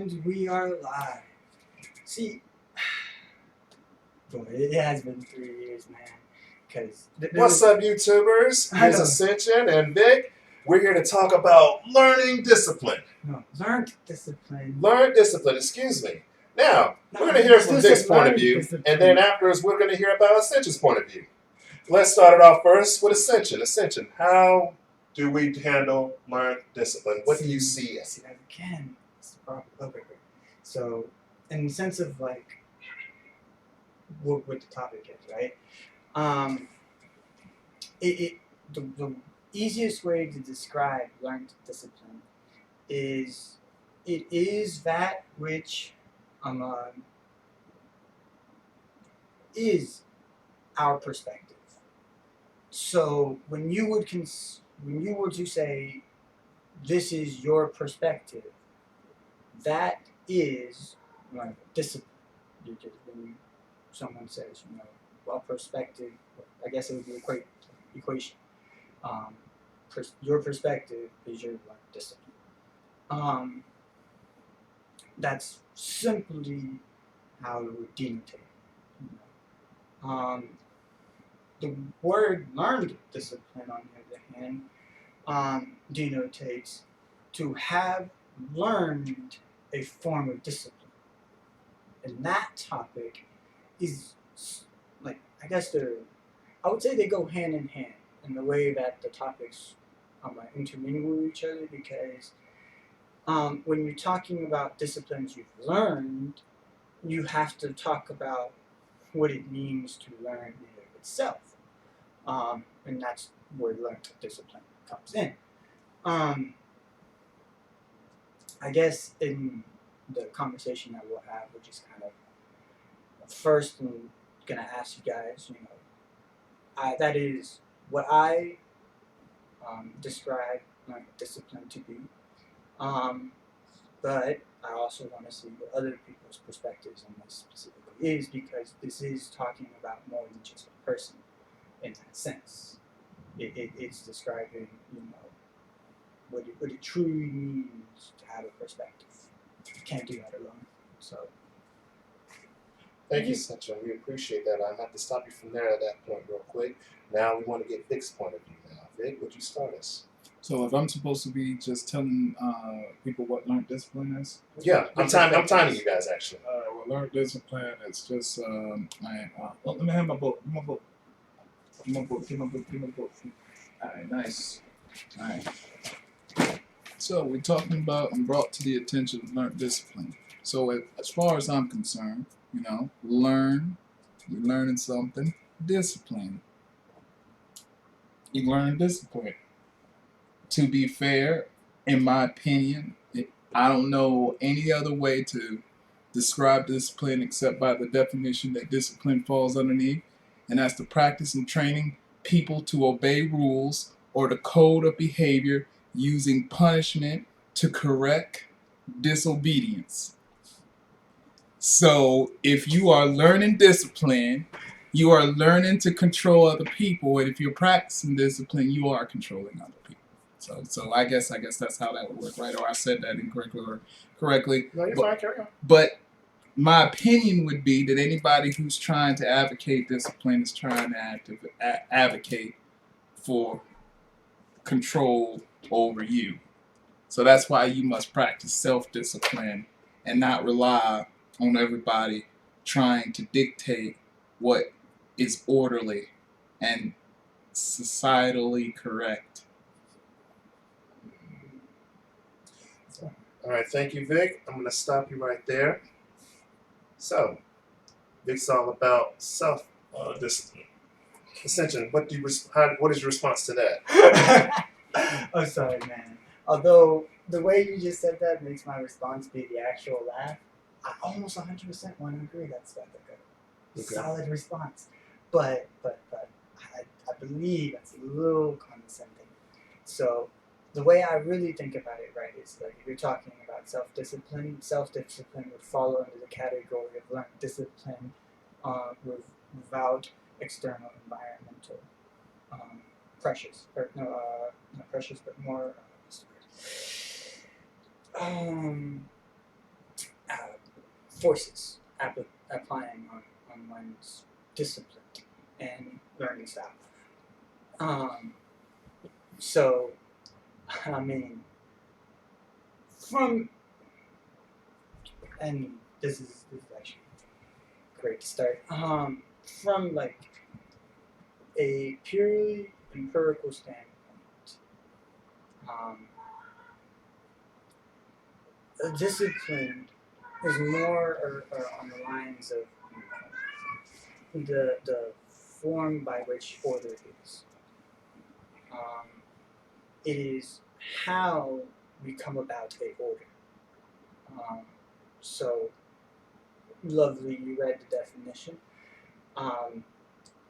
And we are live. See, boy, it has been 3 years, man. Because What's up, YouTubers? I Here's know. Ascension and Vic. We're here to talk about learning discipline. No, learned discipline. Learn discipline, excuse me. Now, No, we're going to hear you from said Vic's point of learned view, discipline. and then afterwards, we're going to hear about Ascension's point of view. Let's start it off first with Ascension. Ascension, how do we handle learned discipline? What do you see? See that again. It's the problem. Okay. So, in the sense of like what the topic is, right? The easiest way to describe learned discipline is it is that which is our perspective. So when you were to say this is your perspective, that is like discipline. When someone says, well, perspective, I guess it would be equation. Your perspective is your discipline. That's simply how it would denotate. The word learned discipline, on the other hand, denotates to have learned a form of discipline. And that topic is like, I would say they go hand in hand in the way that the topics intermingle with each other, because when you're talking about disciplines you've learned, you have to talk about what it means to learn in and of itself. And that's where learned discipline comes in. I guess in the conversation that we'll have, we're just kind of first I'm gonna ask you guys, that is what I describe learned discipline to be. But I also want to see what other people's perspectives on this specifically is, because this is talking about more than just a person in that sense. It's describing, what it truly means to have a perspective. You can't do that alone. So. Thank you, Ascension. We appreciate that. I have to stop you from there at that point real quick. Now we want to get Vic's point of view now. Vic, would you start us? So if I'm supposed to be just telling people what learned discipline is? Yeah, I'm timing you guys, actually. Well, learned discipline is just, let me have my book. Get my book. Get my book. All right, nice. All right. So we're talking about and brought to the attention of learned discipline. So as far as I'm concerned, you're learning something, discipline. You learn discipline. To be fair, in my opinion, I don't know any other way to describe discipline except by the definition that discipline falls underneath, and that's the practice and training people to obey rules or the code of behavior using punishment to correct disobedience. So if you are learning discipline, you are learning to control other people, and if you're practicing discipline, you are controlling other people. So I guess that's how that would work, right? Or I said that incorrectly or correctly. No, you're fine. Carry on. But my opinion would be that anybody who's trying to advocate discipline is trying to advocate for control over you. So that's why you must practice self-discipline and not rely on everybody trying to dictate what is orderly and societally correct. All right, thank you, Vic. I'm going to stop you right there. So, Vic's all about self-discipline. Ascension, what is your response to that? I'm sorry, man. Although the way you just said that makes my response be the actual laugh, I almost 100% want to agree that's like a solid response. But I believe that's a little condescending. So the way I really think about it, right, is like if you're talking about self-discipline would fall under the category of learned discipline without external environmental pressures, or not pressures, but more forces applying on one's discipline and learning style. So, I mean, from and this is actually great to start. From like a purely empirical standpoint, um, a discipline is more on the lines of the form by which order is. Um, it is how we come about a order. Um, so lovely, you read the definition. Um,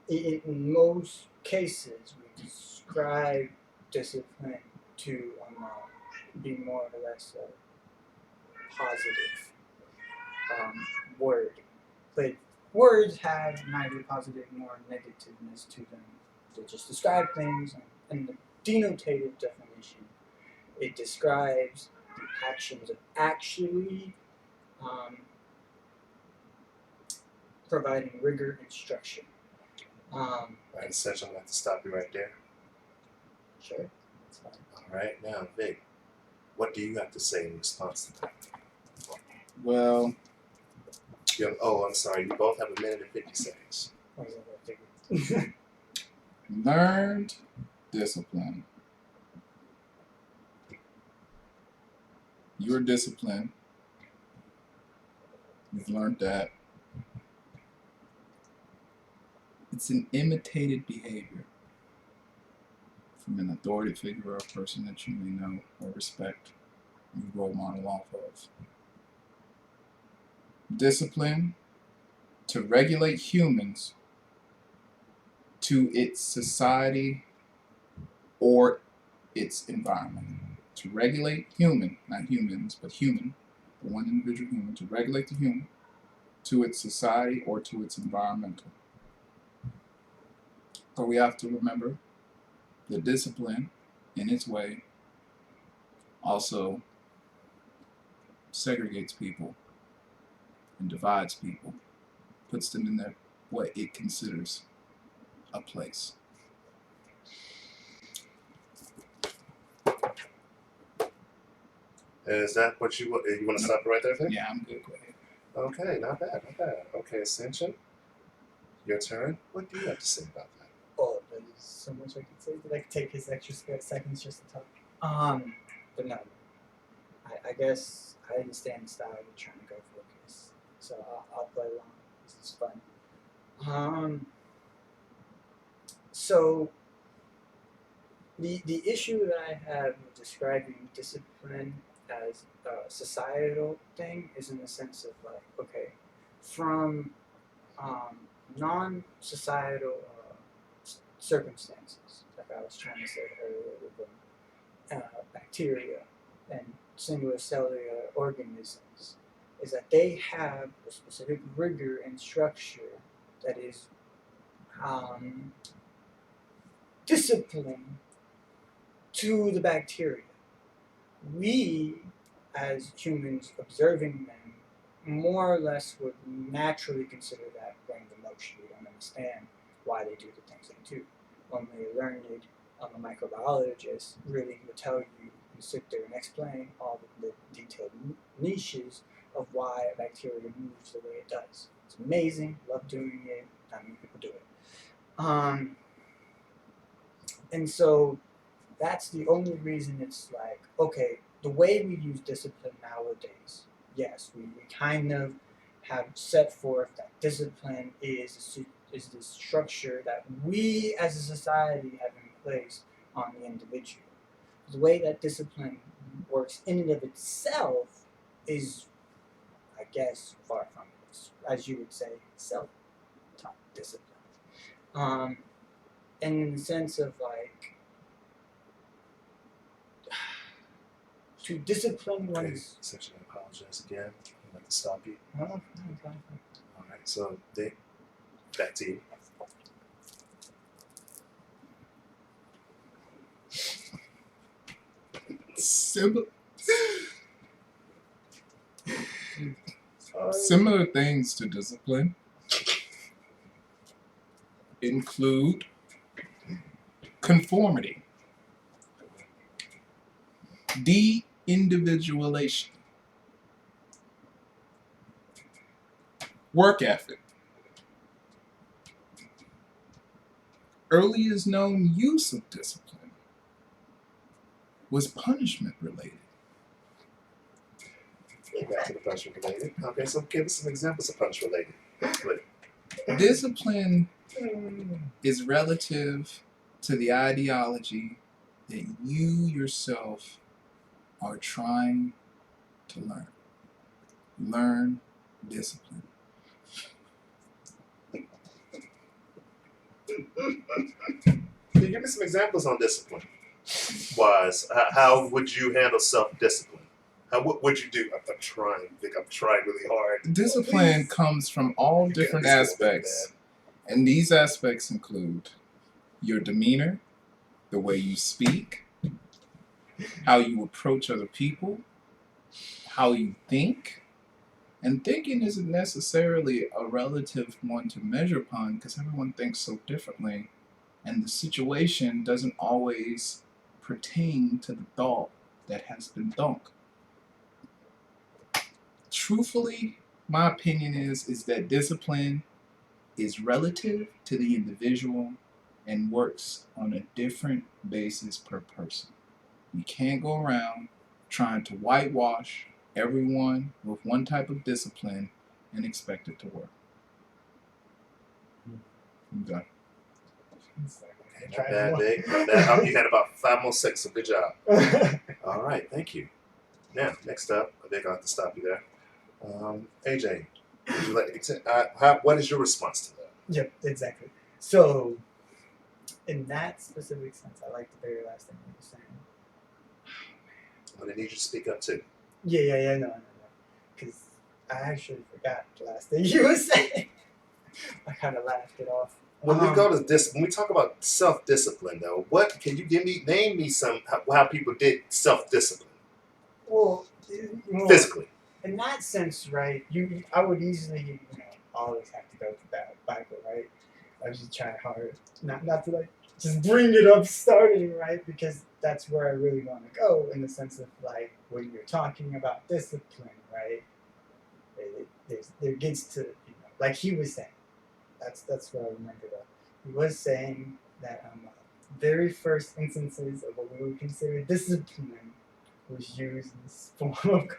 in most cases, we describe discipline to be more or less a positive word. But words have neither positive nor negativeness to them. They just describe things, and the denotative definition, it describes the actions of actually providing rigor and structure. Right, essentially, I'm going to have to stop you right there. Sure, that's fine. All right, now, Vic, what do you have to say in response to that? Well, I'm sorry, you both have a minute and 50 seconds. What was that I figured? learned discipline. You're disciplined. You've learned that. It's an imitated behavior from an authority figure or a person that you may know or respect, you role model off of. Discipline to regulate humans to its society or its environment. To regulate human, not humans, but human, the one individual human, to regulate the human to its society or to its environmental. But we have to remember that discipline, in its way, also segregates people and divides people, puts them in their what it considers a place. Is that what you want to stop it right there, Vic? Yeah, I'm good. Go ahead. Okay, not bad, not bad. Okay, Ascension, your turn. What do you have to say about that? Oh, there's so much I could say, but I could take his extra seconds just to talk. But no, I guess I understand the style you're trying to go for this, so I'll play along. This is fun. So the issue that I have with describing discipline as a societal thing is in the sense of like, okay, from non-societal circumstances, like I was trying to say earlier with bacteria and singular cellular organisms, is that they have a specific rigor and structure that is discipline to the bacteria. We, as humans observing them, more or less would naturally consider that brain of motion. We don't understand why they do the things they do. Only a learned a microbiologist really would tell you and sit there and explain all the detailed niches of why a bacteria moves the way it does. It's amazing, love doing it, not many people do it. And so that's the only reason it's like, okay, the way we use discipline nowadays, yes, we kind of have set forth that discipline is the structure that we as a society have in place on the individual. The way that discipline works in and of itself is, I guess, far from it. As you would say, self-taught discipline. And in the sense of like, to discipline Okay, one's. Ascension, I apologize again. I'm going to stop you. Oh, okay. All right, so Vic, back to you. Simba. Similar things to discipline include conformity, de-individualization, work ethic. Earliest known use of discipline was punishment related. Back to the punishment related. Okay, so give us some examples of punishment related. Discipline is relative to the ideology that you yourself are trying to learn. Learn discipline. Can you give me some examples on discipline? How would you handle self-discipline? What would you do? I'm trying, Vic. I'm trying really hard. Discipline comes from all You got different this a little bit aspects, and these aspects include your demeanor, the way you speak, how you approach other people, how you think. And thinking isn't necessarily a relative one to measure upon because everyone thinks so differently, and the situation doesn't always pertain to the thought that has been thunk. Truthfully, my opinion is that discipline is relative to the individual and works on a different basis per person. You can't go around trying to whitewash everyone with one type of discipline and expect it to work. Okay. Not bad, Vic. Not bad. You had about 5 more seconds, so good job. All right, thank you. Now, next up, Vic, I'll have to stop you there. AJ, would you like to what is your response to that? Yep, exactly. So, in that specific sense, I like the very last thing you were saying. I'm going to need you to speak up too. Yeah, no. Because I actually forgot the last thing you were saying. I kind of laughed it off. When we go to this, when we talk about self-discipline, though, what can you name me some how people did self-discipline Well, physically? in that sense, right? I would easily, always have to go to that Bible, right? I was just trying hard, not to like just bring it up starting, right? Because that's where I really want to go in the sense of like when you're talking about discipline, right? There gets to like he was saying. That's what I remember though. He was saying that very first instances of what we would consider discipline was used in this form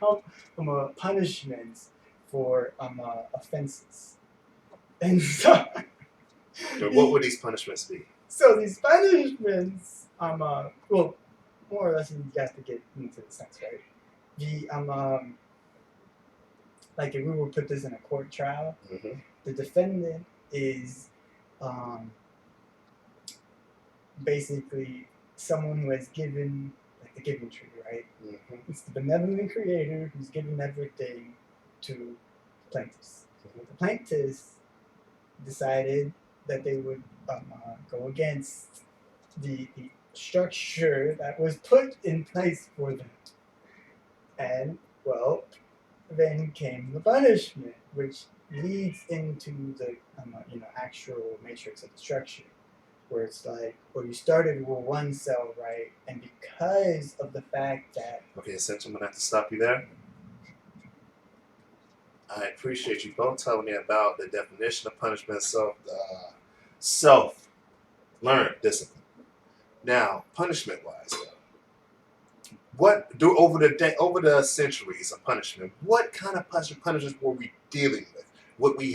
of punishment for offenses. And so What would these punishments be? so these punishments, well, more or less you have to get into the sense, right? The like if we would put this in a court trial, Mm-hmm. the defendant is basically someone who has given like the giving tree, right? Mm-hmm. It's the benevolent creator who's given everything to the plaintiffs. Mm-hmm. The plaintiffs decided that they would go against the structure that was put in place for them. And, well, then came the punishment, which leads into the actual matrix of the structure, where it's like, well, you started with one cell, right? And because of the fact that Okay, essentially, I'm gonna have to stop you there. I appreciate you both telling me about the definition of punishment, self-learned discipline. Now, punishment-wise, though, over the centuries of punishment, what kind of punishments were we dealing with? What we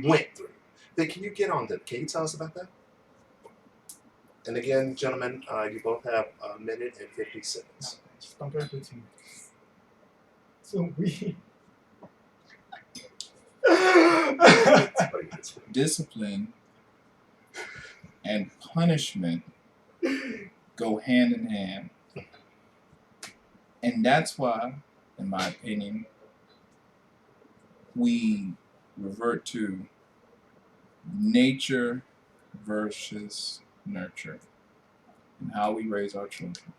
went through? Then can you get on that? Can you tell us about that? And again, gentlemen, you both have a minute and 50 seconds. just bump it up to 2 minutes. So we Discipline and punishment go hand in hand. And that's why, in my opinion, we revert to nature versus nurture and how we raise our children.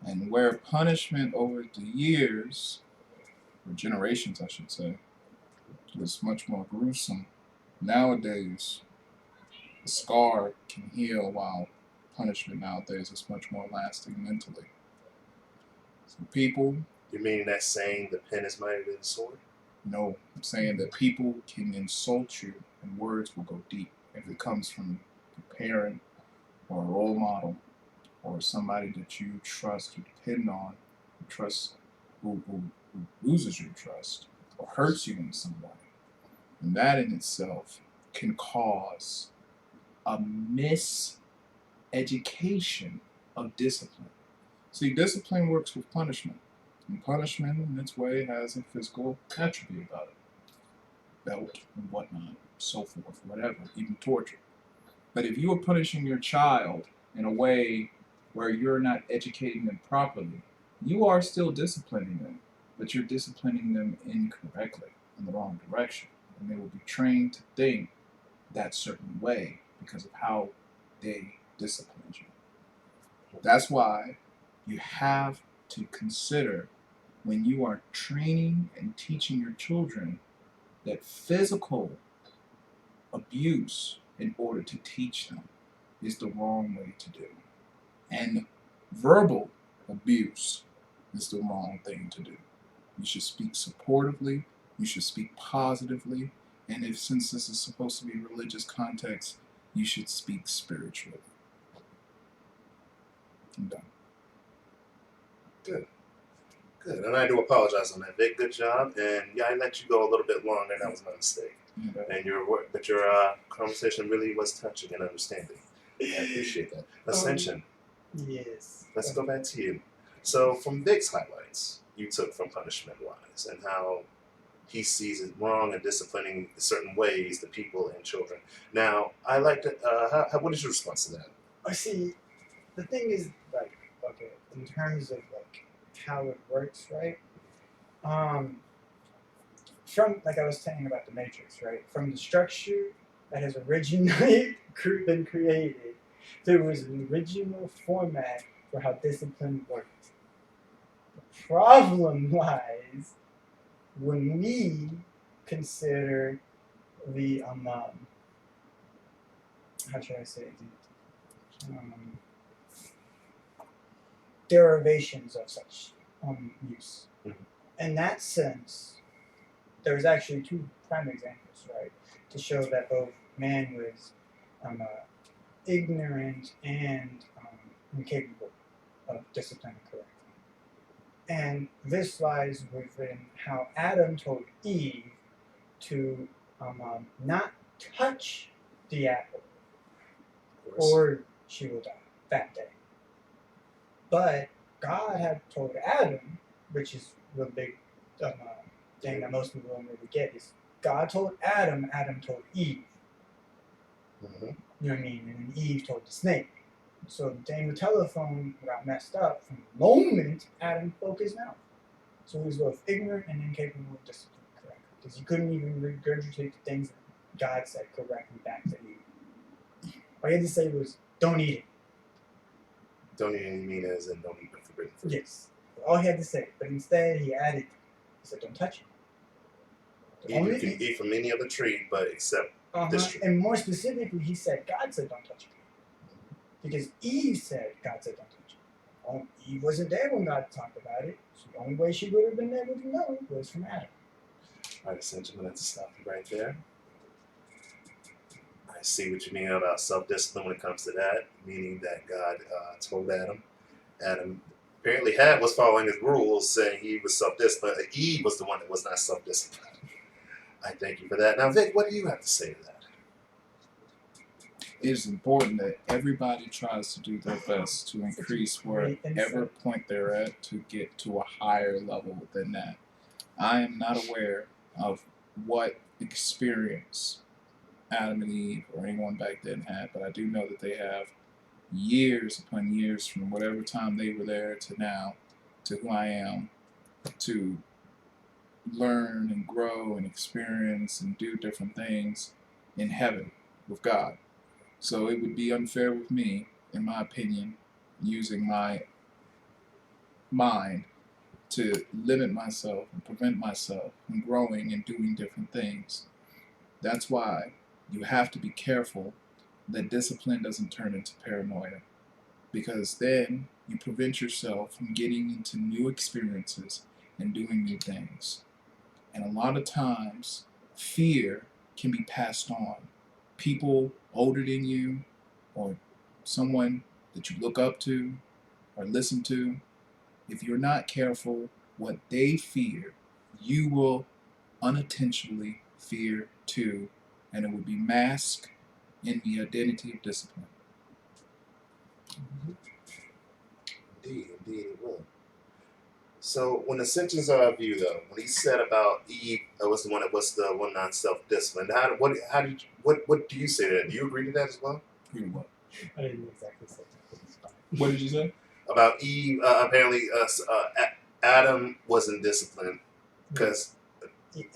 And where punishment over the years or generations, I should say, was much more gruesome. Nowadays, a scar can heal, while punishment nowadays is much more lasting mentally. So people, You mean that saying the pen is mightier than the sword? no, I'm saying that people can insult you and words will go deep if it comes from a parent or a role model or somebody that you trust, you depend on, you trust, who loses your trust or hurts you in some way. And that in itself can cause a miseducation of discipline. See, discipline works with punishment. And punishment in its way has a physical attribute about it. Belt and whatnot, so forth, whatever, even torture. But if you are punishing your child in a way where you're not educating them properly, you are still disciplining them, but you're disciplining them incorrectly, in the wrong direction. And they will be trained to think that certain way because of how they disciplined you. That's why you have to consider when you are training and teaching your children that physical abuse in order to teach them is the wrong way to do. And verbal abuse is the wrong thing to do. You should speak supportively, you should speak positively, and if since this is supposed to be religious context, you should speak spiritually. I'm done. Good. Good. And I do apologize on that, Vic. Good job. And yeah, I let you go a little bit longer. That was my mistake. Okay. And your conversation really was touching and understanding. I appreciate that. Ascension. Yes. Let's go back to you. So, from Vic's highlights, you took from punishment wise and how he sees it wrong and disciplining certain ways the people and children. Now, I like to. What is your response to that? I see. The thing is, like, okay, in terms of like how it works, right? From like I was saying about the Matrix, right? From the structure that has originally been created, there was an original format for how discipline worked. The problem lies when we consider the how should I say it? Derivations of such use. Mhm. In that sense, there's actually two prime examples, right, to show that both man was ignorant and incapable of disciplining correctly. And this lies within how Adam told Eve to not touch the apple Of course. or she will die that day. But God had told Adam, which is the big thing that most people don't really get, is God told Adam, Adam told Eve. Mhm. You know what I mean? And then Eve told the snake. So the thing with telephone got messed up from the moment Adam spoke his mouth. So he was both ignorant and incapable of discipline correctly. Because he couldn't even regurgitate the things that God said correctly back to Eve. All he had to say was, don't eat it. Don't even mean as in don't eat the forbidden fruit. Yes. All he had to say. But instead he added, he said, don't touch it. You can eat from any other tree, but except this tree. And more specifically, he said, God said, don't touch it. Because Eve said, God said, don't touch it. Eve wasn't there when God talked about it. So the only way she would have been able to know was from Adam. All right, essentially, I'm going to have to stop you right there. I see what you mean about self-discipline when it comes to that, meaning that God told Adam. Adam apparently was following his rules, saying he was self-disciplined. Eve was the one that was not self-disciplined. I thank you for that. Now, Vic, what do you have to say to that? It is important that everybody tries to do their best to increase wherever point they're at to get to a higher level than that. I am not aware of what experience Adam and Eve or anyone back then had, but I do know that they have years upon years from whatever time they were there to now to who I am to learn and grow and experience and do different things in heaven with God. So it would be unfair with me, in my opinion, using my mind to limit myself and prevent myself from growing and doing different things. That's why you have to be careful that discipline doesn't turn into paranoia, because then you prevent yourself from getting into new experiences and doing new things. And a lot of times, fear can be passed on. People older than you, or someone that you look up to or listen to, if you're not careful, what they fear, you will unintentionally fear too, and it will be masked in the identity of discipline. Indeed, it will. So when Ascension's our view, though, when he said about Eve, was the one that was the one non-self-disciplined. What do you say to that? Do you agree to that as well? Agree what? I didn't exactly say that. It's fine. What did you say? About Eve, apparently Adam wasn't disciplined because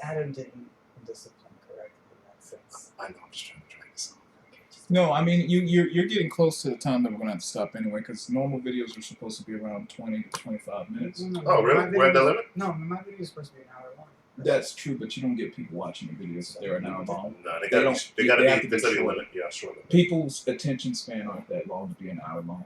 Adam didn't discipline correctly in that sense. I know I'm just trying to drag this on. Okay, just No, I mean you're getting close to the time that we're gonna have to stop anyway, because normal videos are supposed to be around 20 to 25 minutes. No, Oh, really? my We're at the video- limit? No, my video is supposed to be an hour long. That's true, but you don't get people watching the videos if they're an hour long. No, they They gotta don't- be. They gotta they have be. to be There's a short. limit. Yeah, short limit. People's attention span aren't that long to be an hour long.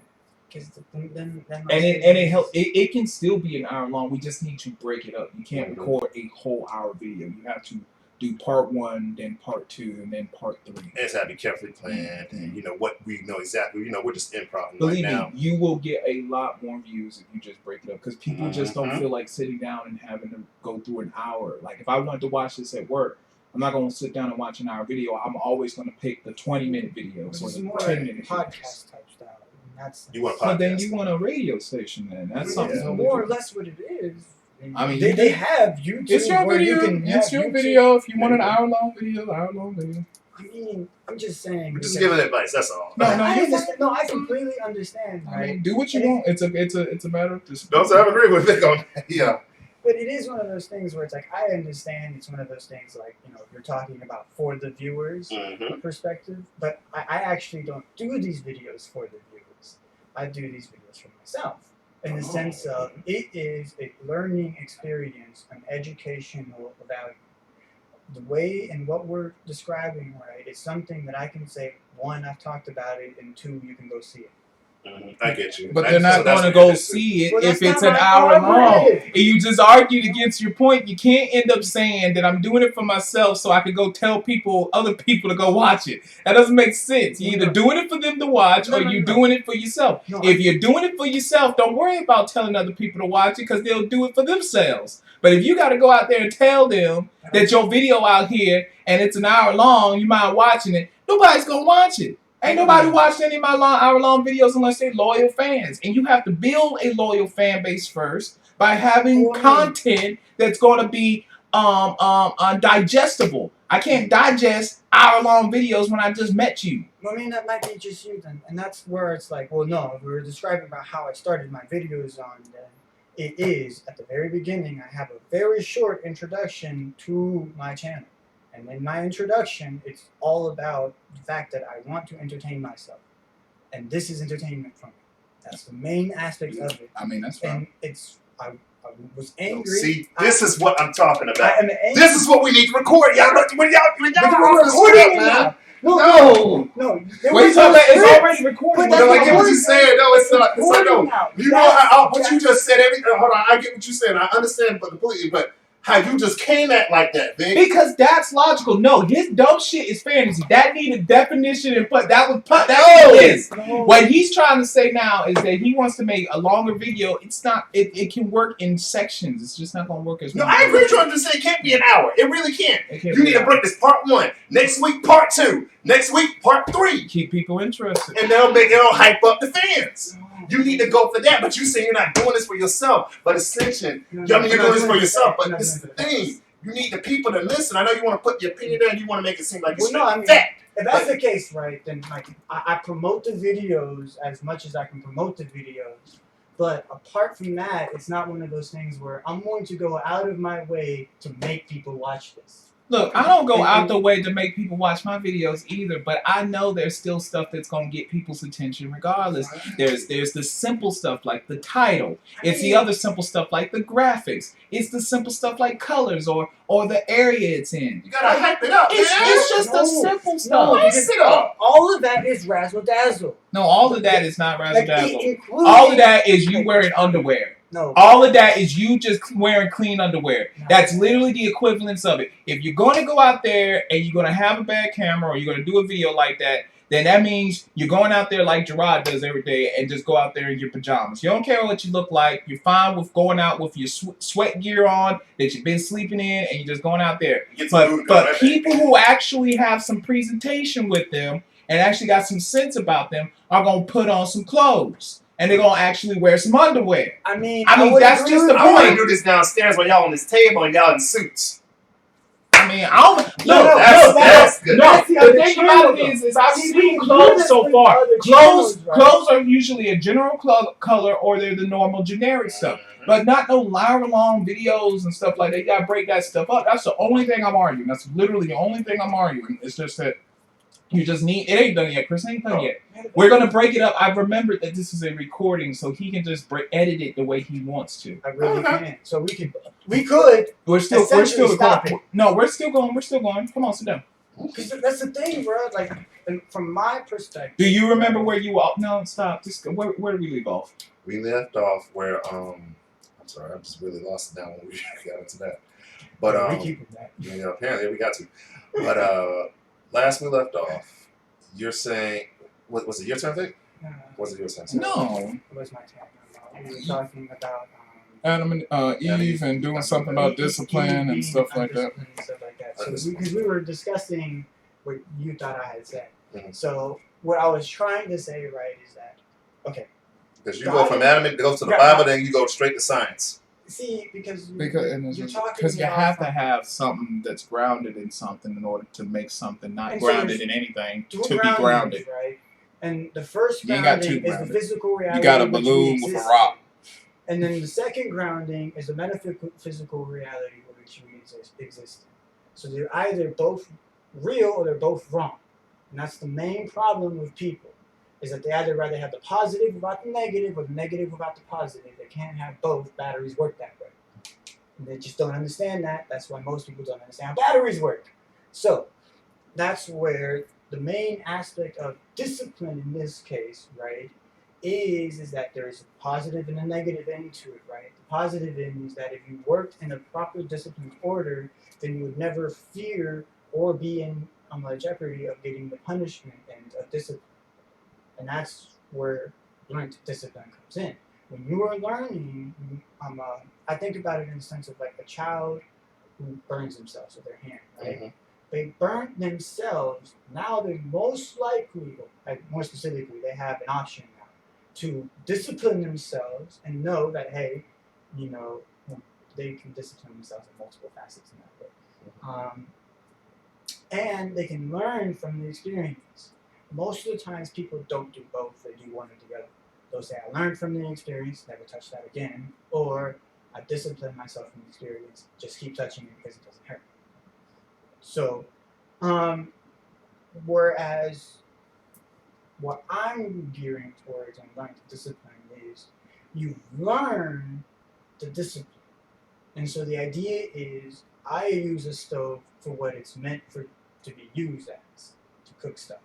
Because then And it help. It can still be an hour long. We just need to break it up. You can't Mhm. record a whole hour video. You have to do part 1, then part 2, and then part 3. And it's gotta be carefully planned, and you know what we know exactly. You know, we're just improv right Believe now. me, you will get a lot more views if you just break it up, because people just don't Mhm. feel like sitting down and having to go through an hour. Like if I wanted to watch this at work, I'm not going to sit down and watch an hour video. I'm always going to pick the 20-minute videos Which or is the more 10-minute podcast type style. And that's You want a But then podcast. you want a radio station then. That's something Yeah. totally more or different. less what it is. I mean, they have YouTube. It's your where video. You can It's have your YouTube. video. If you want an Yeah. hour-long video. I mean, I'm just saying. We're just because- giving advice. That's all. No, I you're understand. No, I completely understand. I Right? mean, do what you want. It's a matter of discipline. Don't say I agree with Vic on that. Yeah. But it is one of those things where it's like I understand. It's one of those things like if you're talking about for the viewers Mm-hmm. perspective. But I actually don't do these videos for the viewers. I do these videos for myself. In the sense of it is a learning experience, an educational value. The way and what we're describing, right, is something that I can say, 1, I've talked about it, and 2, you can go see it. I get you. But I- they're so not that's going to what go it is. see it Well, if that's it's not an my hour long. prerogative. And you just argued against your point. You can't end up saying that I'm doing it for myself so I can go tell other people to go watch it. That doesn't make sense. You're either doing it for them to watch or you're doing it for yourself. No, If you're doing it for yourself, don't worry about telling other people to watch it, because they'll do it for themselves. But if you got to go out there and tell them that your video out here and it's an hour long, you mind watching it, nobody's going to watch it. Ain't nobody watched any of my hour-long videos unless they're loyal fans. And you have to build a loyal fan base first by having content that's going to be digestible. I can't digest hour-long videos when I just met you. I mean, that might be just you then. And that's where it's like, well, no, if we were describing about how I started my videos on, then it is, at the very beginning, I have a very short introduction to my channel. And in my introduction, it's all about the fact that I want to entertain myself. And this is entertainment for me. That's the main aspect of it. I mean, that's fine. And it's, I was No, angry. see, this is what I'm talking I about. am angry. This is what we need to record. Y'all, when y'all We're off this recording stuff, it man. now. No. There Wait was till no that it's script. already recorded. But No, I that's get what the you're saying. No, it's not. It's like, no. recording now. You know how what you just said. Hold on, I get what you're saying. I understand, but completely. But how you just came at like that, Vic. Because that's logical. No, his dumb shit is fantasy. That needed definition and put. That was this. No. What he's trying to say now is that he wants to make a longer video. It's not. It can work in sections. It's just not going to work as No, one. I agree with you. I'm just saying it can't be an hour. It really can't. It can't You be need to that. break this part 1. Next week, part 2. Next week, part 3. Keep people interested. And it'll hype up the fans. You need to go for that, but you say you're not doing this for yourself. But Ascension, I mean, you're doing this for yourself. But this is the thing. You need the people to listen. I know you want to put your opinion there and you want to make it seem like it's Well, no, I mean, fact. if that's the case, right, then like I promote the videos as much as I can promote the videos. But apart from that, it's not one of those things where I'm going to go out of my way to make people watch this. Look, I don't go out the way to make people watch my videos either, but I know there's still stuff that's gonna get people's attention regardless. There's the simple stuff like the title. It's the other simple stuff like the graphics. It's the simple stuff like colors or the area it's in. You gotta hype it up, It's just the simple stuff. because all of that is razzle dazzle. No, all of that is not razzle Like, dazzle. including- All of that is you wearing underwear. No. All of that is you just wearing clean underwear. No. That's literally the equivalence of it. If you're going to go out there and you're going to have a bad camera or you're going to do a video like that, then that means you're going out there like Gerard does every day and just go out there in your pajamas. You don't care what you look like. You're fine with going out with your sweat gear on that you've been sleeping in and you're just going out there. But people who actually have some presentation with them and actually got some sense about them are going to put on some clothes. And they're gonna actually wear some underwear. I mean, that's just the I want to point. do this downstairs while y'all on this table and y'all in suits. I mean, I don't. No, that's good. No, That's the the other thing channel, about it is I've See, seen we clothes do so this far. with other Clothes, channels, right? clothes are usually a general color, or they're the normal generic stuff. But not no hour-long videos and stuff like that. You gotta break that stuff up. That's the only thing I'm arguing. That's literally the only thing I'm arguing. It's just that you just need. It ain't done yet, Chris. It ain't done yet. We're gonna break it up. I've remembered that this is a recording, so he can just edit it the way he wants to. I really can. So we could. We're still Essentially stop recording. No, we're still going. We're still going. Come on, sit down. Because that's the thing, bro. Like, and from my perspective. Do you remember where you off? No, stop. Just where did we leave off? We left off where I'm sorry, I just really lost it now when we got into that. But we keep that. yeah, apparently we got to. But last we left off, you're saying was it your turn, Vic? Was it your turn? No. It was my time. We were talking about Adam and Eve and doing something about discipline and stuff like that. And stuff like that. So because we were discussing what you thought I had said. Mhm. So what I was trying to say, right, is that okay. Because you go from Adam, go to the Bible, then you go straight to science. See, because you talking have to have something that's grounded in something in order to make something not And so grounded in anything two to be groundings, grounded. right? And the first You ain't got grounding two is the grounded. physical reality. You got a in which we balloon with a exist rock. in. And then the second grounding is the metaphysical reality in which we exist in. So they're either both real or they're both wrong. And that's the main problem with people, is that they either rather have the positive without the negative or the negative without the positive. They can't have both. Batteries work that way. And they just don't understand that. That's why most people don't understand how batteries work. So that's where the main aspect of discipline in this case, right, is that there is a positive and a negative end to it, right? The positive end is that if you worked in a proper disciplined order, then you would never fear or be in jeopardy of getting the punishment and of discipline. And that's where learned discipline comes in. When you are learning, I think about it in the sense of like a child who burns themselves with their hand, right? Mm-hmm. They burn themselves. Now they most likely, like more specifically, they have an option now to discipline themselves and know that, hey, you know, they can discipline themselves in multiple facets in that way. And they can learn from the experience. Most of the times people don't do both, they do one or the other. They'll say, I learned from the experience, never touch that again, or I discipline myself from the experience, just keep touching it because it doesn't hurt. So, whereas what I'm gearing towards and learning to discipline is you learn the discipline. And so the idea is I use a stove for what it's meant to be used as, to cook stuff.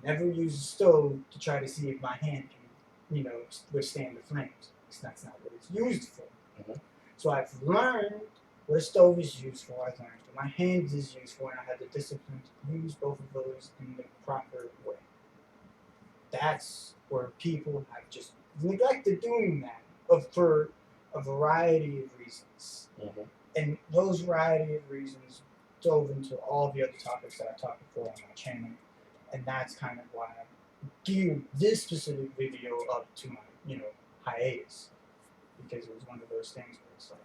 Never use a stove to try to see if my hand can, you know, withstand the flames. That's not what it's used for. Mm-hmm. So I've learned what a stove is used for. I've learned what my hands is used for, and I had the discipline to use both of those in the proper way. That's where people have just neglected doing that for a variety of reasons. Mm-hmm. And those variety of reasons dove into all the other topics that I talked before on my channel. And that's kind of why I geared this specific video up to my, hiatus. Because it was one of those things where it's like,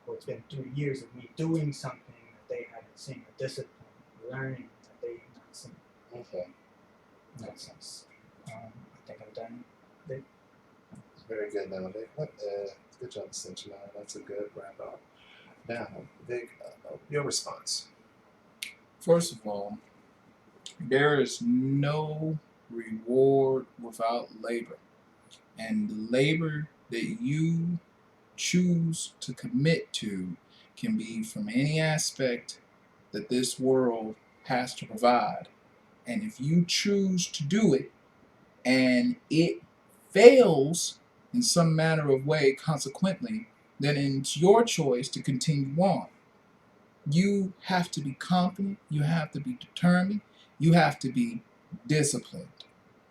well, it's been 3 years of me doing something that they haven't seen, a discipline, learning that they have not seen. Okay. In that sense. I think I'm done. It's very good now, Vic. Good job, Ascension. That's a good wrap up. Now, Vic, your response. First of all, there is no reward without labor. And the labor that you choose to commit to can be from any aspect that this world has to provide. And if you choose to do it and it fails in some manner of way, consequently, then it's your choice to continue on. You have to be confident, you have to be determined, you have to be disciplined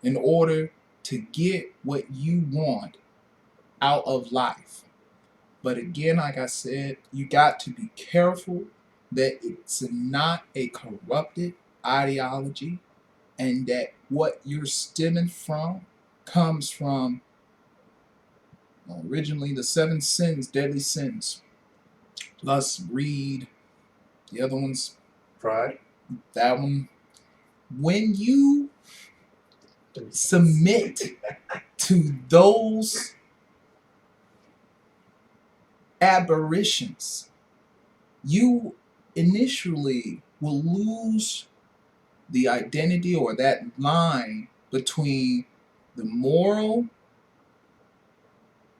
in order to get what you want out of life. But again, like I said, you got to be careful that it's not a corrupted ideology and that what you're stemming from comes from originally the seven sins, deadly sins. Lust, greed, the other ones, Pride. that one. When you submit to those aberrations, you initially will lose the identity or that line between the moral,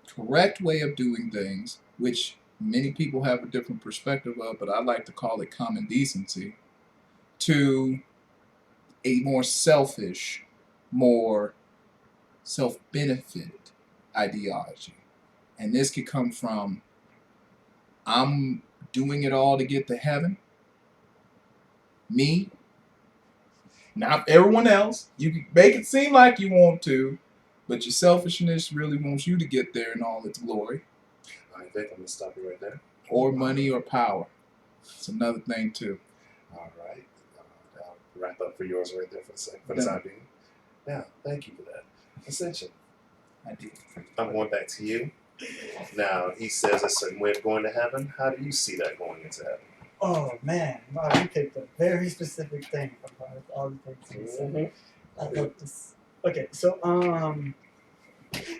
correct way of doing things, which many people have a different perspective of, but I like to call it common decency, to a more selfish, more self-benefit ideology. And this could come from, I'm doing it all to get to heaven. Me, not everyone else. You can make it seem like you want to, but your selfishness really wants you to get there in all its glory. I think I'm gonna stop you right there. Or money or power. It's another thing too. All right. I'll wrap up for yours right there for the time being. Now, thank you for that. Ascension. I did. I'm going back to you. Now, he says a certain way of going to heaven. How do you see that going into heaven? Oh man, wow, you picked a very specific thing from all the things you said. I love this. Okay, so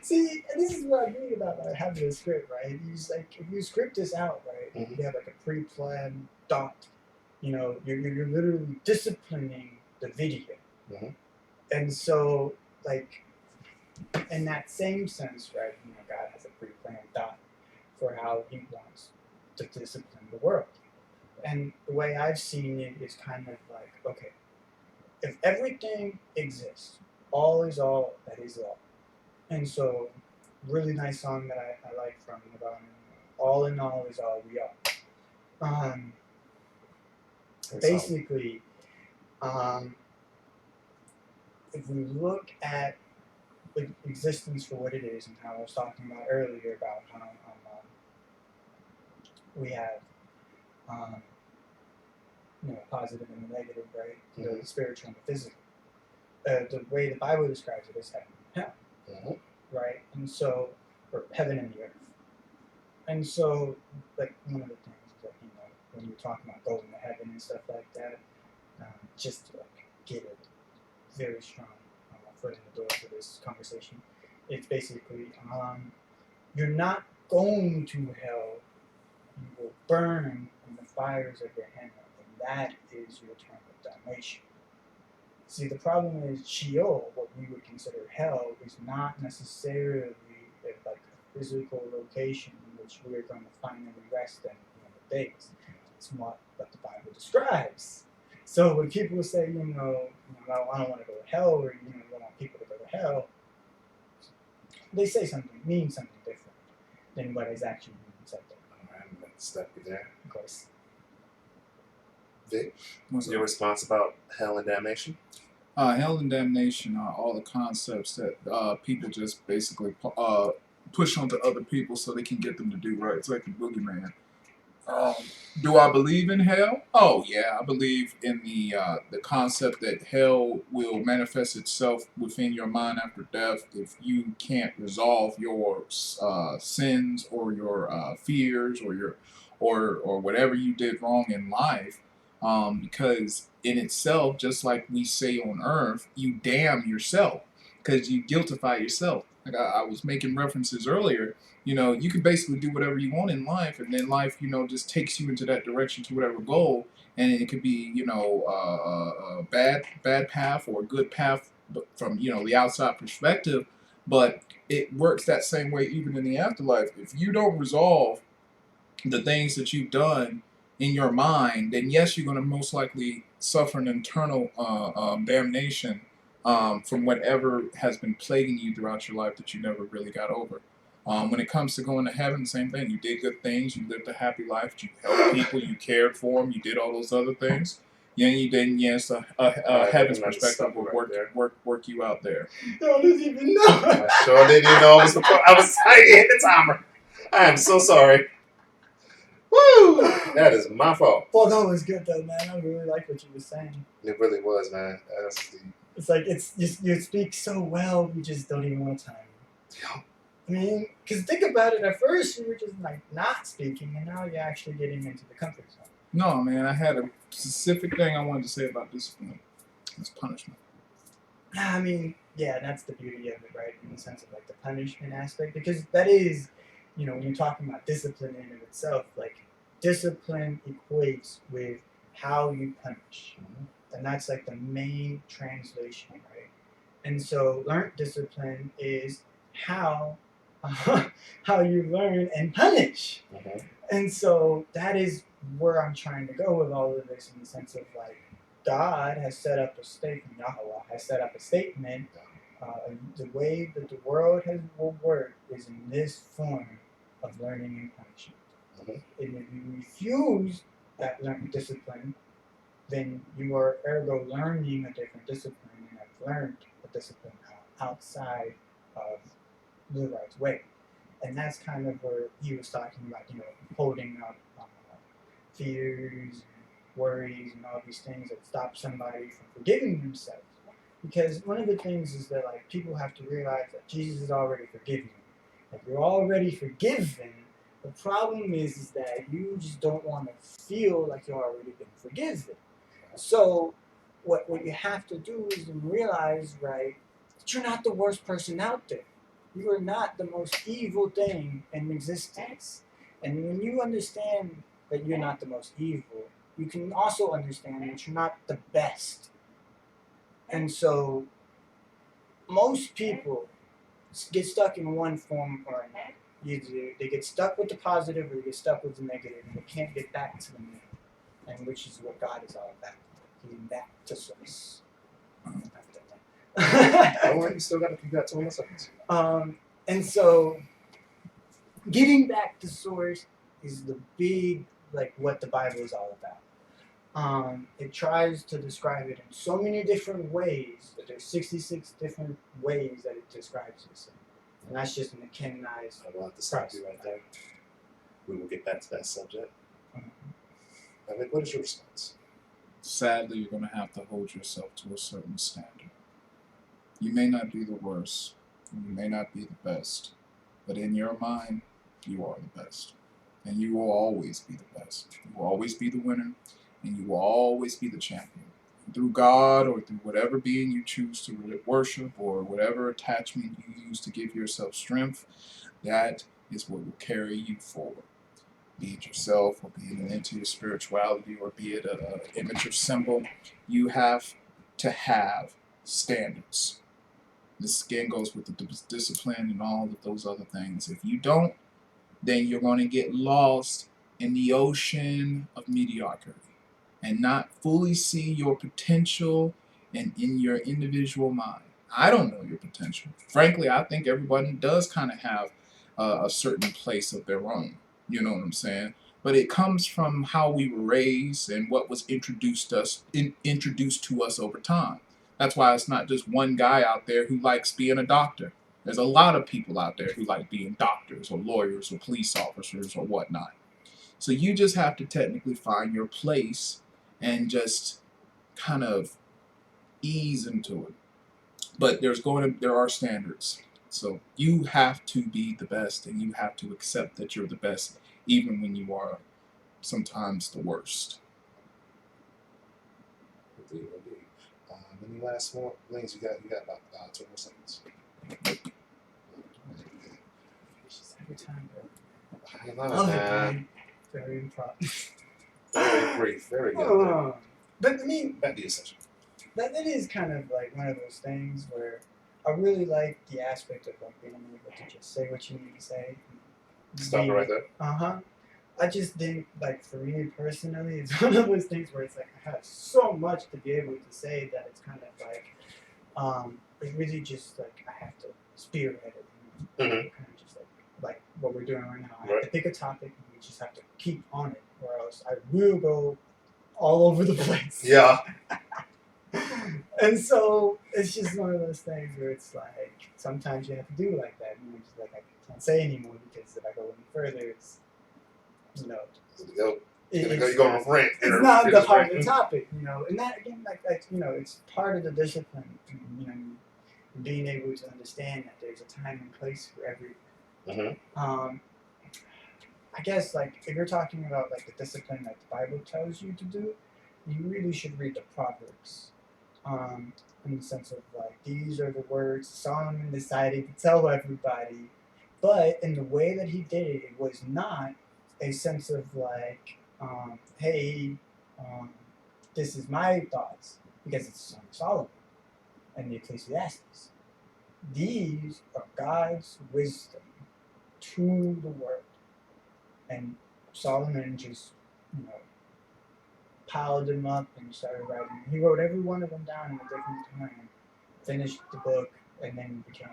see, and this is what I mean about like, having a script, right? If you script this out, right, Mhm. you have like a pre-planned thought. You know, you're literally disciplining the video, Mhm. and so like in that same sense, right? You know, God has a pre-planned thought for how He wants to discipline the world. And the way I've seen it is kind of like, okay, if everything exists, all is all that is all. And so, really nice song that I like from Nirvana, all in all is all we are. Um, basically, um, if we look at the existence for what it is and how I was talking about earlier about how we have um, positive and the negative, right? Mhm. The spiritual and the physical. The way the Bible describes it is heaven and hell, Mhm. right? And so, or heaven and the earth. And so, like one of the things is that when you're talking about going to heaven and stuff like that, just to like get a very strong foot in the door for this conversation, it's basically you're not going to hell. You will burn in the fires of Gehenna, and that is your eternal damnation. See, the problem is Sheol, what we would consider hell, is not necessarily like a physical location in which we are going to finally rest in the end of days. It's what the Bible describes. So when people say, I don't want to go to hell, or I don't want people to go to hell, they say mean something different than what is actually being said there. All right, I'm going to stop you there. Of course. Vic, What's your up? response about hell and damnation? Hell and damnation are all the concepts that people just basically push onto other people so they can get them to do right. It's like the boogeyman. Do I believe in hell? Oh yeah, I believe in the concept that hell will manifest itself within your mind after death if you can't resolve your sins or your fears or your or whatever you did wrong in life. Because in itself, just like we say on earth, you damn yourself. because you guiltify yourself. Like I was making references earlier, you can basically do whatever you want in life, and then life, just takes you into that direction to whatever goal, and it could be, a bad path or a good path from the outside perspective, but it works that same way even in the afterlife. If you don't resolve the things that you've done in your mind, then yes, you're going to most likely suffer an internal damnation from whatever has been plaguing you throughout your life that you never really got over. When it comes to going to heaven, same thing. You did good things. You lived a happy life. You helped people. You cared for them. You did all those other things. Yeah, you didn't. Yes, heaven's perspective will work you out there. I don't even know. I sure didn't even know I was hit the timer. I am so sorry. Woo! That is my fault. Well, that was good though, man. I really like what you were saying. It really was, man. It's like you speak so well, you just don't even want to time. Yeah. I mean, because think about it. At first, you were just like not speaking, and now you're actually getting into the comfort zone. No, man. I had a specific thing I wanted to say about discipline. It's punishment. I mean, yeah, that's the beauty of it, right? In the sense of like the punishment aspect, because that is, when you're talking about discipline in of itself, like discipline equates with how you punish, and that's like the main translation, right? And so, learned discipline is how you learn and punish, and so that is where I'm trying to go with all of this, in the sense of like God has set up a statement, Yahweh has set up a statement. The way that the world will work is in this form of learning and punishment. And if you refuse that learned discipline, then you are ergo learning a different discipline, and have learned a discipline outside of the right way. And that's kind of where he was talking about, holding up fears and worries and all these things that stop somebody from forgiving themselves. Because one of the things is that like people have to realize that Jesus has already forgiven you. If you're already forgiven, the problem is that you just don't want to feel like you've already been forgiven. So what you have to do is realize, right, that you're not the worst person out there. You are not the most evil thing in existence. And when you understand that you're not the most evil, you can also understand that you're not the best. And so most people get stuck in one form or another. Either they get stuck with the positive or they get stuck with the negative, and they can't get back to the middle, and which is what God is all about, getting back to source. You got 2 more seconds. And so getting back to source is the big, like, what the Bible is all about. It tries to describe it in so many different ways, that there's 66 different ways that it describes this in. And that's just an canonized. I will have to stop you right there. We will get back to that subject. What is your response? Sadly, you're going to have to hold yourself to a certain standard. You may not be the worst, and you may not be the best, but in your mind, you are the best. And you will always be the best. You will always be the winner, and you will always be the champion. And through God, or through whatever being you choose to worship, or whatever attachment you use to give yourself strength, that is what will carry you forward. Be it yourself, or be it into your spirituality, or be it an image or symbol, you have to have standards. This again goes with the discipline and all of those other things. If you don't, then you're going to get lost in the ocean of mediocrity and not fully see your potential and in your individual mind. I don't know your potential. Frankly, I think everybody does kind of have a certain place of their own. You know what I'm saying? But it comes from how we were raised and what was introduced to us over time. That's why it's not just one guy out there who likes being a doctor. There's a lot of people out there who like being doctors or lawyers or police officers or whatnot. So you just have to technically find your place and just kind of ease into it. But there are standards. So you have to be the best, and you have to accept that you're the best, even when you are sometimes the worst. Indeed. Any last more things you got? You got about 20 more seconds. It's just every time, bro. I love Love it, it, man. man. Very improv. Very brief. Very good. But I mean, Back to the essential. that is kind of like one of those things where I really like the aspect of like being able to just say what you need to say. Stop it right there. I just think like for me personally, it's one of those things where it's like I have so much to be able to say that it's kind of like it really just like I have to spearhead it. You know? Mhm. Kind of just like what we're doing right now. I have Right. to pick a topic and we just have to keep on it, or else I will go all over the place. Yeah. And so it's just one of those things where it's like sometimes you have to do like that. You know, just like I can't say anymore because if I go any further, it's you know, Go. it's, You go on a rant. it's not the heart of the topic, you know. And that again, like you know, it's part of the discipline. You know, being able to understand that there's a time and place for everything. Mm-hmm. I guess like if you're talking about like the discipline that the Bible tells you to do, you really should read the Proverbs. In the sense of like these are the words Solomon decided to tell everybody, but in the way that he did it, it was not a sense of like, hey, this is my thoughts because it's Song of Solomon and the Ecclesiastes. These are God's wisdom to the world, and Solomon just you know piled them up and started writing. He wrote every one of them down in a different time, finished the book, and then became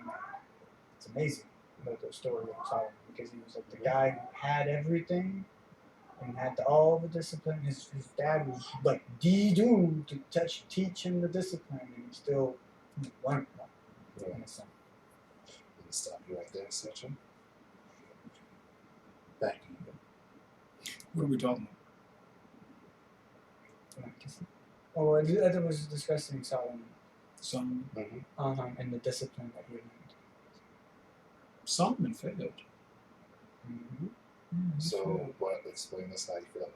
it's amazing about the story of Solomon because he was like the guy who had everything and had all the discipline. His dad was like the dude to teach him the discipline, and he still learned one in a sense. Let me stop you right there, section. Back to you. What are we talking about? Oh, I was discussing Solomon. Solomon. Mm-hmm. And the discipline that he learned. Solomon failed. Mm-hmm. So, what? Explain us how you feel.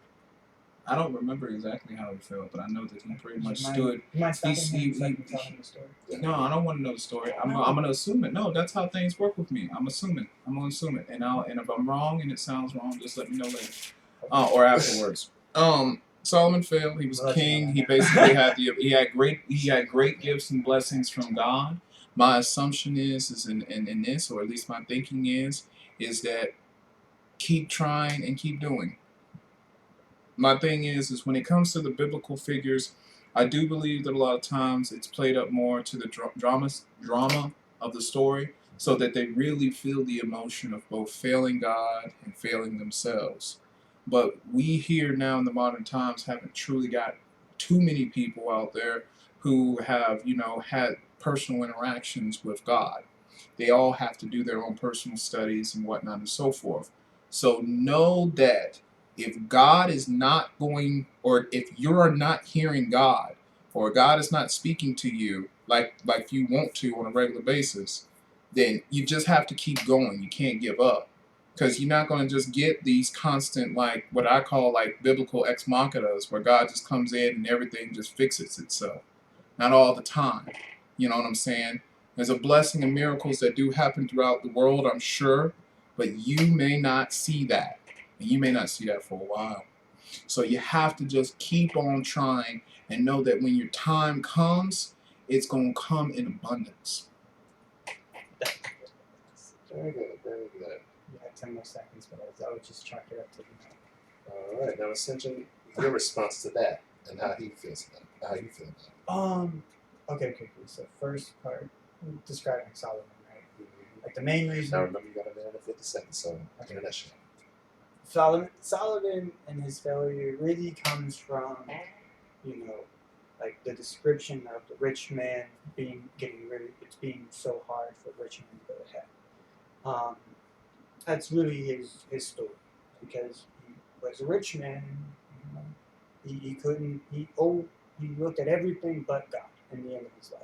I don't remember exactly how he felt, but I know that he pretty much You stood. mind stopping He's- him he- so I he- can tell him the story? No, I don't want to know the story. I'm gonna assume it. No, that's how things work with me. I'm assuming. I'm gonna assume it, and if I'm wrong and it sounds wrong, just let me know later, or afterwards. Solomon failed. He was I'll let you king. know. He basically had great gifts and blessings from God. My assumption is in this, or at least my thinking is that keep trying and keep doing. My thing is when it comes to the biblical figures, I do believe that a lot of times it's played up more to the drama of the story, so that they really feel the emotion of both failing God and failing themselves. But we here now in the modern times haven't truly got too many people out there who have, had personal interactions with God. They all have to do their own personal studies and whatnot and so forth. So know that if God is not going, or if you're not hearing God, or God is not speaking to you like you want to on a regular basis, then you just have to keep going. You can't give up, because you're not going to just get these constant, like what I call like biblical ex machinas, where God just comes in and everything just fixes itself. Not all the time. You know what I'm saying? There's a blessing and miracles that do happen throughout the world, I'm sure, but you may not see that. And you may not see that for a while. So you have to just keep on trying and know that when your time comes, it's going to come in abundance. Very good, very good. You had 10 more seconds, but I would just chalk it up to All right, now essentially your response to that and how he feels about it. How you feel about it. Okay. So first part, describing Solomon, right? Like the main reason. Now remember, you got a minute and 50 seconds, so international. Solomon and his failure really comes from, like the description of the rich man it's being so hard for rich men to go ahead. That's really his story, because he was a rich man. He looked at everything but God in the end of his life,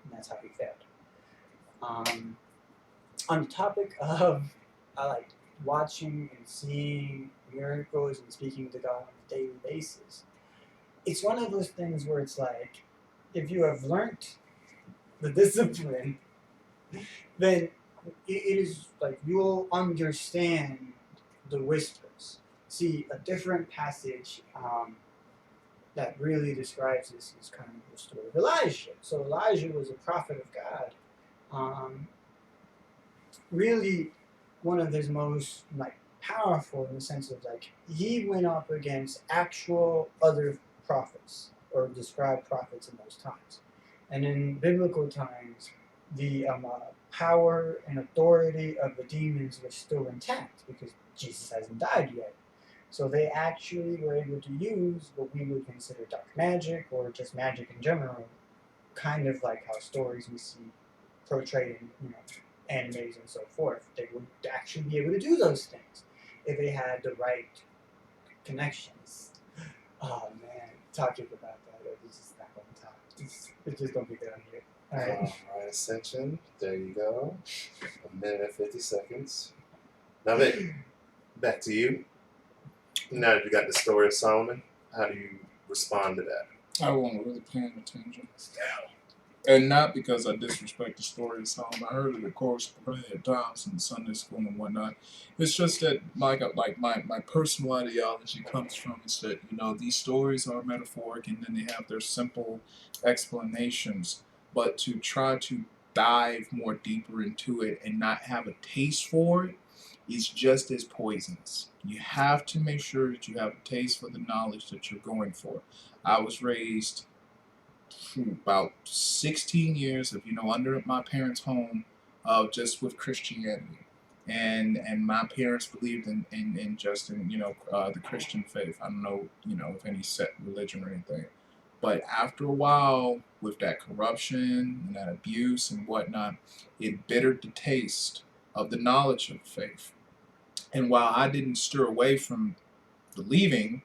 and that's how he failed. On the topic of like watching and seeing miracles and speaking to God on a daily basis, it's one of those things where it's like if you have learnt the discipline, then it is like you'll understand the whispers. See, a different passage that really describes this is kind of the story of Elijah. So Elijah was a prophet of God. Um, really, one of his most like powerful in the sense of like he went up against actual other prophets or described prophets in those times. And in biblical times, the power and authority of the demons was still intact because Jesus hasn't died yet. So they actually were able to use what we would consider dark magic or just magic in general, kind of like how stories we see portrayed in animes and so forth. They would actually be able to do those things if they had the right connections. Oh man, talking about that, it's just not going to talk. It's just going to be done here. All right. All right, Ascension. There you go. 1 minute and 50 seconds. Now, Vic, back to you. Now that you got the story of Solomon, how do you respond to that? I wasn't really paying attention. And not because I disrespect the story of Solomon. I heard it, of course, plenty of times in Sunday school and whatnot. It's just that, like my personal ideology comes from is that, these stories are metaphoric and then they have their simple explanations. But to try to dive more deeper into it and not have a taste for it is just as poisonous. You have to make sure that you have a taste for the knowledge that you're going for. I was raised about 16 years of under my parents' home, just with Christianity, and my parents believed in the Christian faith. I don't know of any set religion or anything, but after a while, with that corruption and that abuse and whatnot, it bittered the taste of the knowledge of faith. And while I didn't stir away from believing,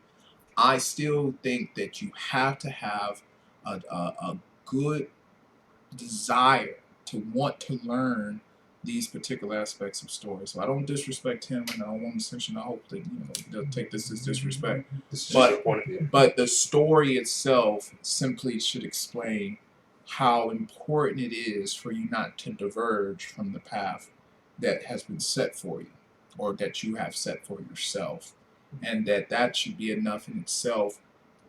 I still think that you have to have a good desire to want to learn these particular aspects of stories. So I don't disrespect him, and I don't want to I hope that they'll take this as disrespect. This is just your point of view. But the story itself simply should explain how important it is for you not to diverge from the path that has been set for you, or that you have set for yourself, and that should be enough in itself,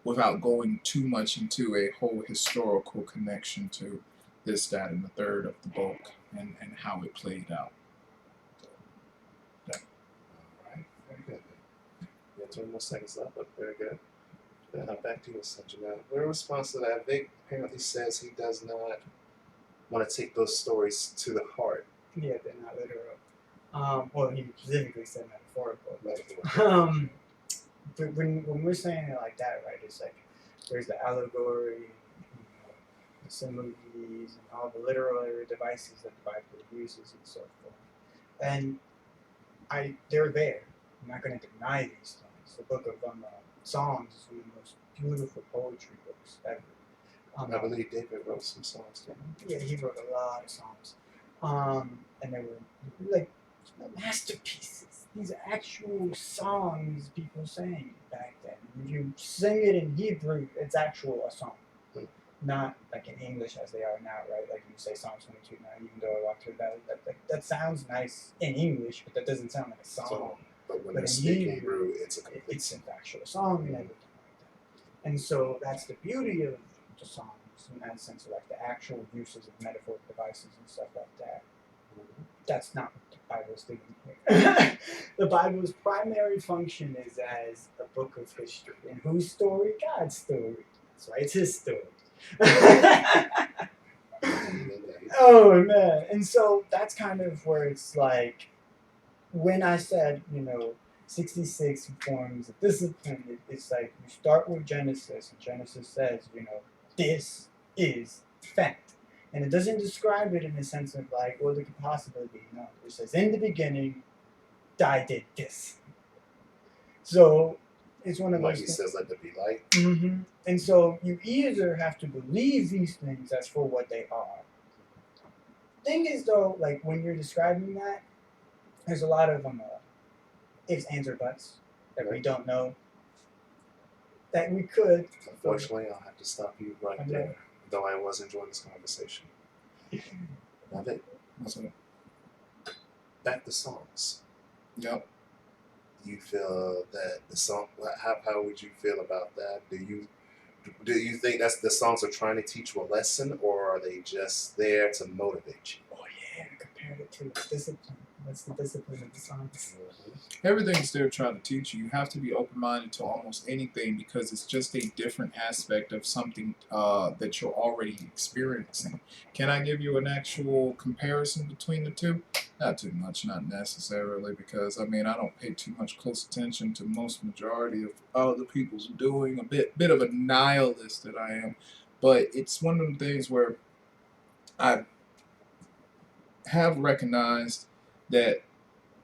without going too much into a whole historical connection to this, that, and the third of the book and how it played out. All right, very good. You have 20 more seconds left, but very good. Back to you, Ascension. Now, in response to that, Vic apparently says he does not want to take those stories to the heart. Yeah, they're not literal. Well, he specifically said metaphorical. Metaphorical. But when we're saying it like that, right, it's like there's the allegory, the similes, and all the literary devices that the Bible uses and so forth. And they're there. I'm not going to deny these things. The book of Psalms is one of the most beautiful poetry books ever. I believe David wrote some songs too. Yeah, he wrote a lot of songs. And they were like masterpieces. These are actual songs people sang back then. If you sing it in Hebrew, it's actual a song. Not like in English as they are now, right? Like you say Psalms 22 now, even though I walk through the valley, that sounds nice in English, but that doesn't sound like a song. But when they speak Hebrew, it's a complete it's an actual song and everything like that. And so that's the beauty of the songs in that sense of like the actual uses of metaphoric devices and stuff like that. That's not what the Bible is doing here. The Bible's primary function is as a book of history. And whose story? God's story. That's right, it's his story. Oh man. And so that's kind of where it's like when I said, 66 forms of discipline, it's like you start with Genesis, and Genesis says, this is fact. And it doesn't describe it in the sense of like, well, it could possibly be. No, it says, in the beginning, I did this. So it's one of like those he things. says, let there be light. Mm-hmm. And so you either have to believe these things as for what they are. Thing is, though, like when you're describing that, there's a lot of ifs, ands, or buts that we don't know. That we could. Unfortunately, I'll have to stop you right there. though I was enjoying this conversation. Now, Vic, What's up? back to songs. Yep. Do you feel that the song? How would you feel about that? Do you think that's the songs are trying to teach you a lesson, or are they just there to motivate you? Oh yeah, compare it to discipline. What's the discipline of the songs? Everything's there trying to teach you. You have to be open-minded to almost anything because it's just a different aspect of something that you're already experiencing. Can I give you an actual comparison between the two? Not too much, not necessarily, because I mean I don't pay too much close attention to most majority of other people's doing. A bit of a nihilist that I am, but it's one of them things where I have recognized that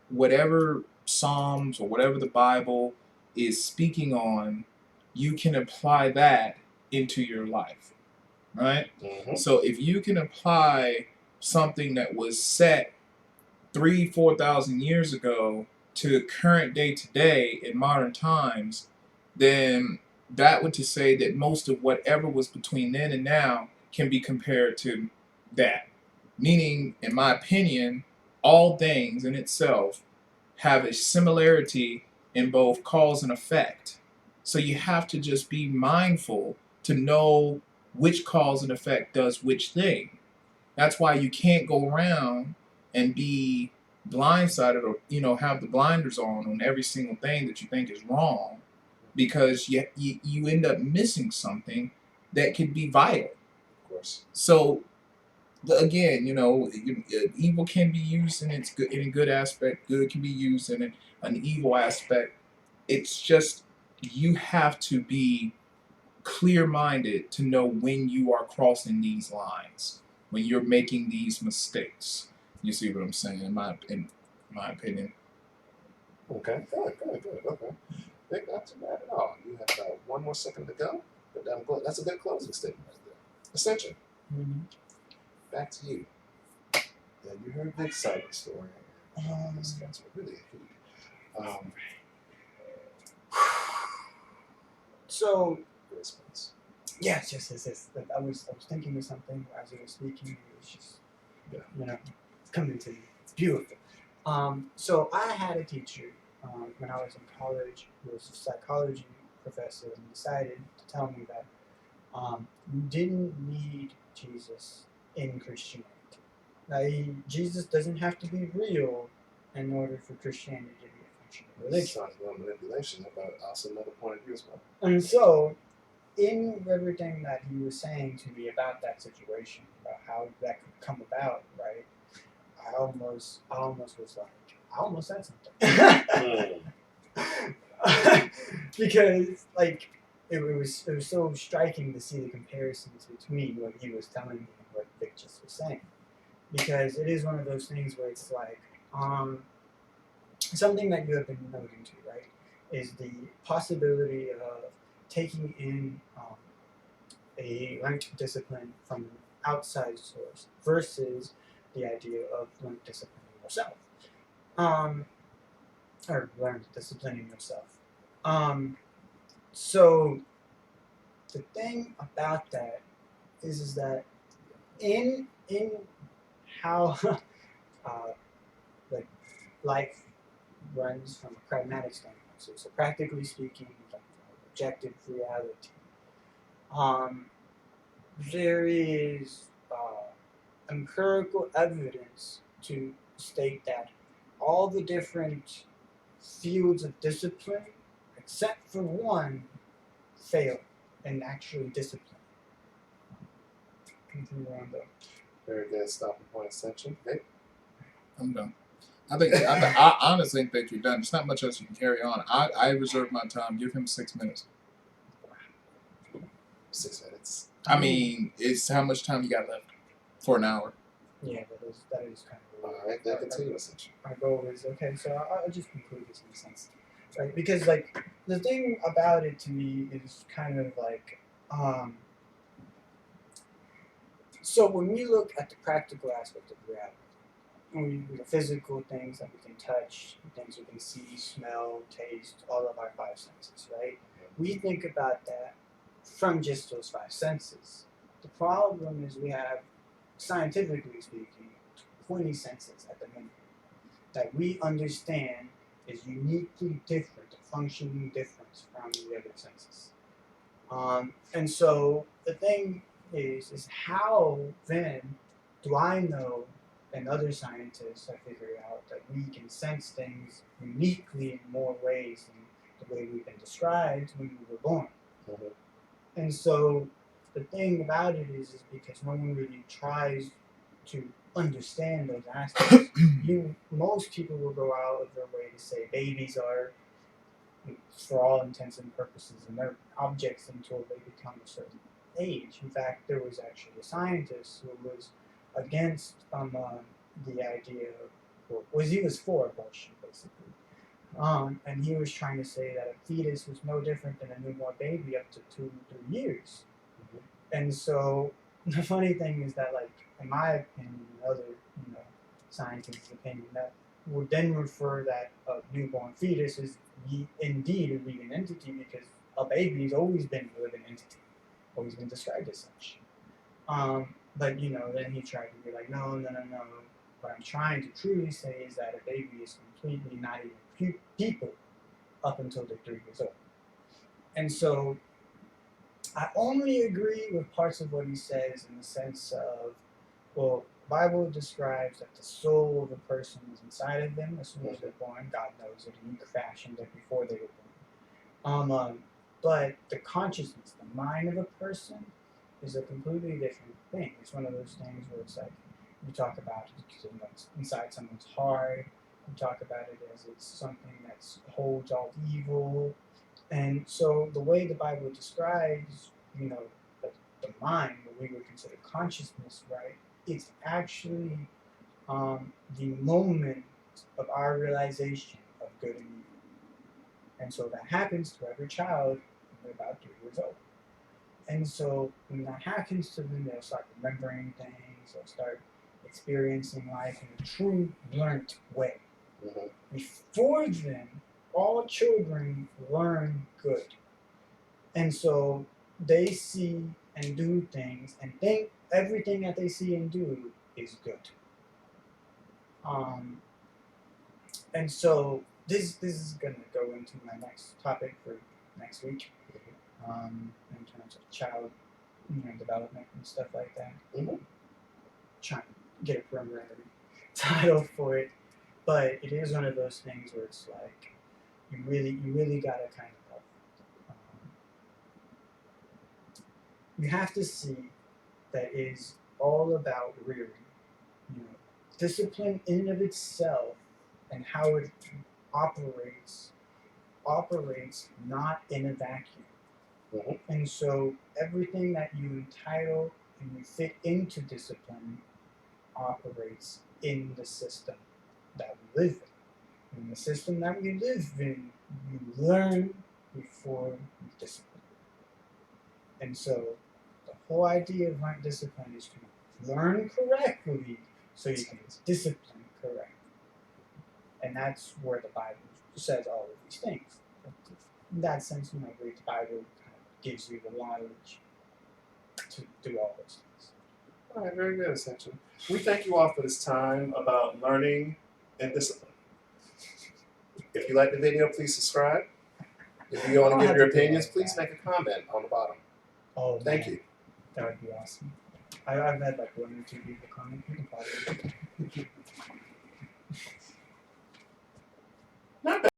whatever Psalms or whatever the Bible is speaking on, you can apply that into your life, right? Mm-hmm. So if you can apply something that was set 3,000-4,000 years ago to current day today in modern times, then that would to say that most of whatever was between then and now can be compared to that. Meaning, in my opinion, all things in itself have a similarity in both cause and effect. So you have to just be mindful to know which cause and effect does which thing. That's why you can't go around and be blindsided or have the blinders on every single thing that you think is wrong because you end up missing something that could be vital. Of course. So again, evil can be used in a good aspect. Good can be used in an evil aspect. It's just you have to be clear-minded to know when you are crossing these lines, when you're making these mistakes. You see what I'm saying? In my opinion. Okay. Good. Okay. Vic, not too bad at all. You have one more second to go, but that's a good closing statement right there. Ascension. Mm-hmm. Back to you. And you heard Vic's side of the story. These guys were really a hoot. So Good response. yes. Like, I was thinking of something as you were speaking. It was just it's coming to me. It's beautiful. So I had a teacher when I was in college who was a psychology professor and decided to tell me that you didn't need Jesus in Christianity. Like, Jesus doesn't have to be real in order for Christianity to be a functional religion. Sounds like manipulation, but also another point of view as well. And so, in everything that he was saying to me about that situation, about how that could come about, right? I almost was like, I almost said something. Because like it was so striking to see the comparisons between what he was telling me and what Vic just was saying. Because it is one of those things where it's like something that you have been noting to, right, is the possibility of taking in a learned discipline from an outside source versus the idea of learned disciplining yourself. Or learned disciplining yourself. So the thing about that is that in how like life runs from a pragmatic standpoint, so practically speaking, like objective reality, there is empirical evidence to state that all the different fields of discipline, except for one, fail in actually discipline. Continue on though. Very good stopping point Ascension. Vic? I'm done. I honestly think you're done. There's not much else you can carry on. I reserve my time. Give him 6 minutes. 6 minutes. I mean, it's how much time you got left for an hour. Yeah, that is kind of All right, then continue Ascension. my goal is okay. So I'll just conclude this in a sense, right? Because like the thing about it to me is kind of like so when we look at the practical aspect of reality, the physical things that we can touch, things we can see, smell, taste, all of our five senses, right? We think about that from just those five senses. The problem is we have, scientifically speaking, 20 senses at the minimum that we understand is uniquely different, functionally different from the other senses. And so the thing is how then do I know and other scientists have figured out that we can sense things uniquely in more ways than the way we've been described when we were born. Mhm. And so the thing about it is because no one really tries to understand those aspects. Most people will go out of their way to say babies are, for all intents and purposes, inert objects until they become a certain age. In fact, there was actually a scientist who was against the idea of, he was for abortion basically. And he was trying to say that a fetus was no different than a newborn baby up to 2 3 years. Mhm. And so the funny thing is that, like, in my opinion, and other scientists' opinion, that would then refer that a newborn fetus is indeed a living entity because a baby has always been a living entity, always been described as such. But then he tried to be like, no, no, no, no. What I'm trying to truly say is that a baby is completely not even people up until they're 3 years old. And so I only agree with parts of what he says in the sense of, well, the Bible describes that the soul of a person is inside of them as soon as they're born. God knows it. He fashioned it before they were born. But the consciousness, the mind of a person, is a completely different thing. It's one of those things where it's like you talk about it inside someone's heart. You talk about it as it's something that holds all evil. And so the way the Bible describes, the, the mind, what we would consider consciousness, right? It's actually the moment of our realization of good and evil. And so that happens to every child when they're about 3 years old. And so when that happens to them, they'll start remembering things, they'll start experiencing life in a true learnt way. Mhm. Before then, all children learn good. And so they see and do things and think everything that they see and do is good. Um, and so this is gonna go into my next topic for next week, in terms of child development and stuff like that. Mhm. Trying to get a preliminary title for it, but it is one of those things where it's like you really gotta kind of you have to see that is all about rearing. Discipline in and of itself and how it operates not in a vacuum. Mhm. And so everything that you entitle and you fit into discipline operates in the system that we live in. In the system that we live in, you learn before you discipline. And so the whole idea of discipline is to learn correctly so you can discipline correctly. And that's where the Bible says all of these things. In that sense, the Bible kind of gives you the knowledge to do all those things. All right, very good, Ascension. We thank you all for this time about learning and discipline. If you like the video, please subscribe. If you want I'll to give have your to do opinions, all please that. make a comment on the bottom. Oh, Thank man, you. that would be awesome. I've had like 1 or 2 people comment. You can probably Not bad.